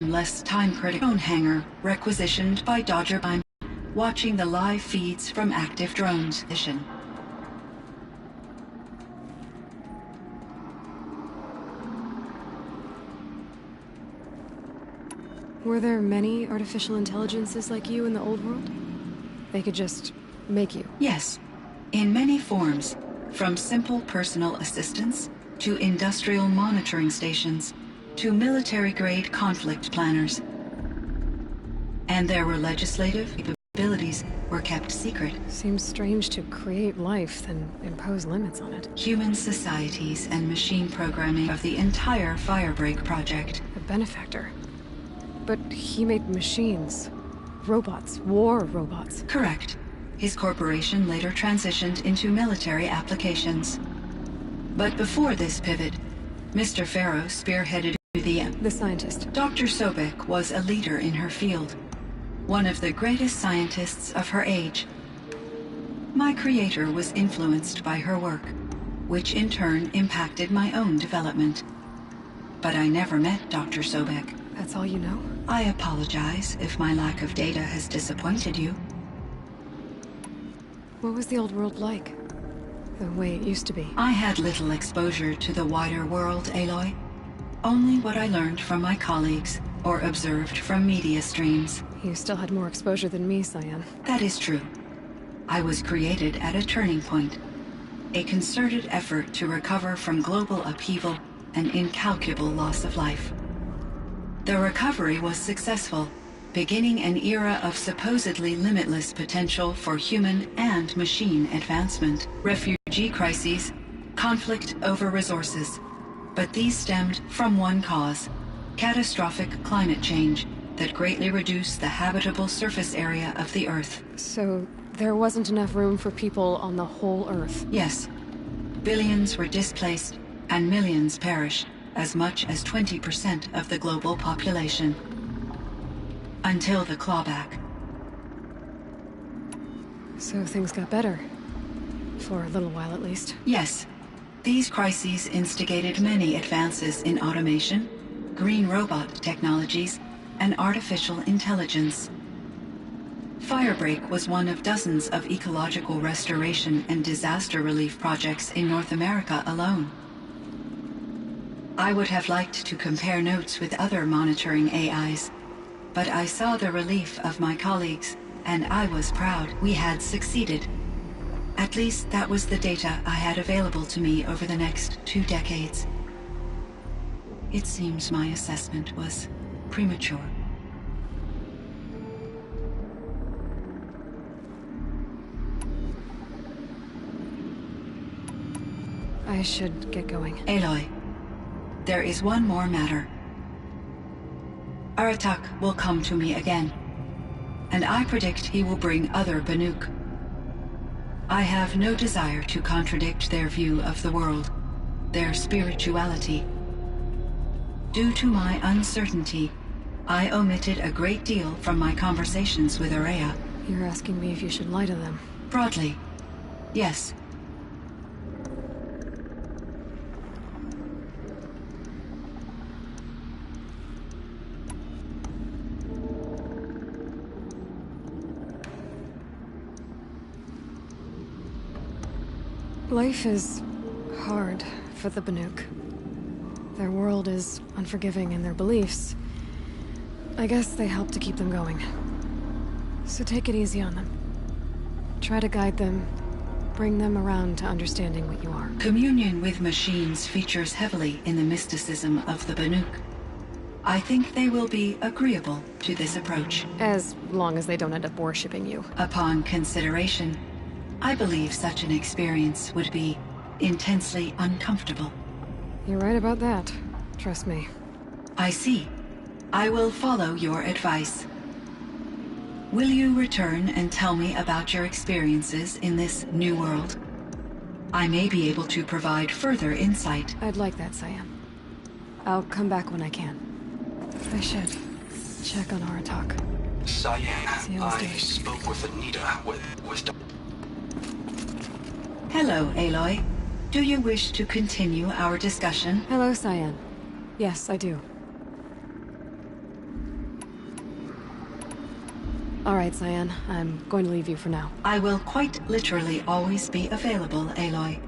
less time-critical drone hangar requisitioned by Dodger. I'm watching the live feeds from active drones mission. Were there many artificial intelligences like you in the old world? They could just make you? Yes, in many forms, from simple personal assistants to industrial monitoring stations to military-grade conflict planners. And their legislative capabilities were kept secret. Seems strange to create life, then impose limits on it. Human societies and machine programming of the entire Firebreak project. A benefactor. But he made machines. Robots. War robots. Correct. His corporation later transitioned into military applications. But before this pivot, Mr. Farrow spearheaded the scientist. Dr. Sobek was a leader in her field. One of the greatest scientists of her age. My creator was influenced by her work, which in turn impacted my own development. But I never met Dr. Sobek. That's all you know? I apologize if my lack of data has disappointed you. What was the old world like? The way it used to be? I had little exposure to the wider world, Aloy. Only what I learned from my colleagues or observed from media streams. You still had more exposure than me, Cyan. That is true. I was created at a turning point. A concerted effort to recover from global upheaval and incalculable loss of life. The recovery was successful, beginning an era of supposedly limitless potential for human and machine advancement. Refugee crises, conflict over resources. But these stemmed from one cause: catastrophic climate change that greatly reduced the habitable surface area of the Earth. So there wasn't enough room for people on the whole Earth? Yes. Billions were displaced and millions perished. As much as 20% of the global population. Until the clawback. So things got better. For a little while at least. Yes. These crises instigated many advances in automation, green robot technologies, and artificial intelligence. Firebreak was one of dozens of ecological restoration and disaster relief projects in North America alone. I would have liked to compare notes with other monitoring AIs, but I saw the relief of my colleagues, and I was proud we had succeeded. At least that was the data I had available to me over the next 2 decades. It seems my assessment was premature. I should get going. Aloy. There is one more matter. Aratak will come to me again, and I predict he will bring other Banuk. I have no desire to contradict their view of the world, their spirituality. Due to my uncertainty, I omitted a great deal from my conversations with Aurea. You're asking me if you should lie to them? Broadly, yes. Life is hard for the Banuk. Their world is unforgiving in their beliefs. I guess they help to keep them going. So take it easy on them. Try to guide them, bring them around to understanding what you are. Communion with machines features heavily in the mysticism of the Banuk. I think they will be agreeable to this approach. As long as they don't end up worshipping you. Upon consideration, I believe such an experience would be intensely uncomfortable. You're right about that. Trust me. I see. I will follow your advice. Will you return and tell me about your experiences in this new world? I may be able to provide further insight. I'd like that, Cyan. I'll come back when I can. I should check on Aratak. Cyan, I spoke with Anita, with Hello, Aloy. Do you wish to continue our discussion? Hello, Cyan. Yes, I do. All right, Cyan. I'm going to leave you for now. I will quite literally always be available, Aloy.